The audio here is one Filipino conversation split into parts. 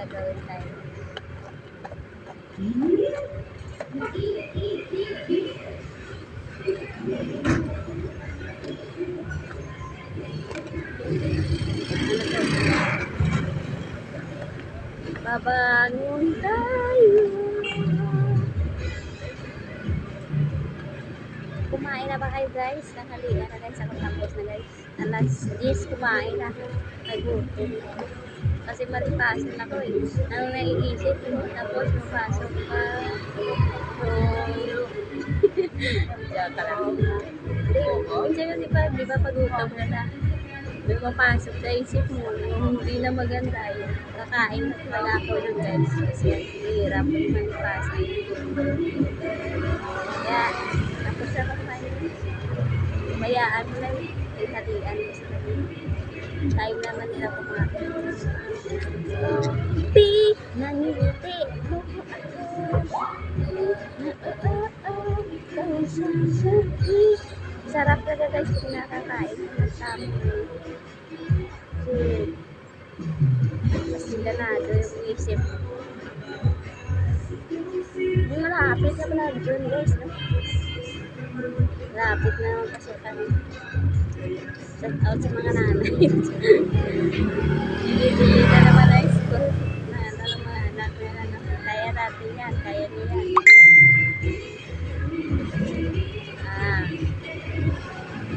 gagawin tayo. Babangon tayo. Kumain na ba kayo guys? Nanghalian na guys. Ako tapos na guys. Alas 10 kumain na. Nagutom. Kasi maripasan na ko eh. Ano naiisip mo? Tapos mapasok pa. Joke lang. Minsan kasi pa, di ba pag-utang na na? May mapasok sa isip mo. Hindi na maganda yun. Kakain na pala ako nun guys. Kasi hirap yung maripasan. Kaya, tapos na kumain. Mayaan mo lang. Ay halian mo sa time naman nila kumain. Nangiti mo sarap talaga guys kung nakakain ng tamo. Mas ganado yung isip. Malapit na pala dyan guys, no? Malapit na kasi kami. Shout out sa mga nanay. Dili na naman na school. Na mga anak nila na kaya natin yan, kaya nila.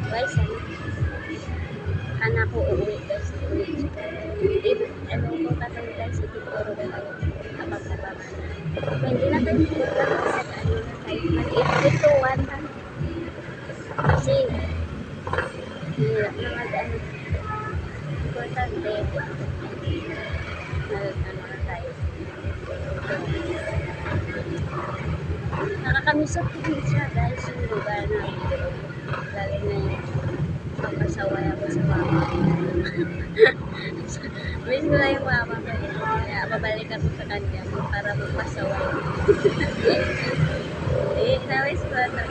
Guys, anak ko uuwi guys. Ano ko katong guys, ituturo ko kayo. Kapag nabaman. Hindi na tayo siguro sa ano na tayo. Mag-ituan na. Kasi, hirap na mag-ano. Importante. Ano na tayo. Nakakamisap ko siya guys yung lugar na lalo na yung papasaway ako sa mama. Miss ko na yung mama ko. Kaya babalik ako sa kanya para magpasaway. Na-miss ko na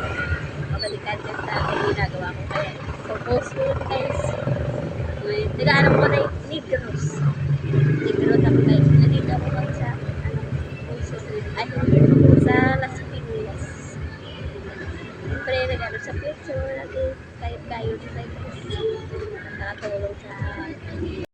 babalikan din sa akin ginagawa ko. Kaya post ko guys. Nag-aarap ko na yung Negros. Negros ako guys. Nandito ako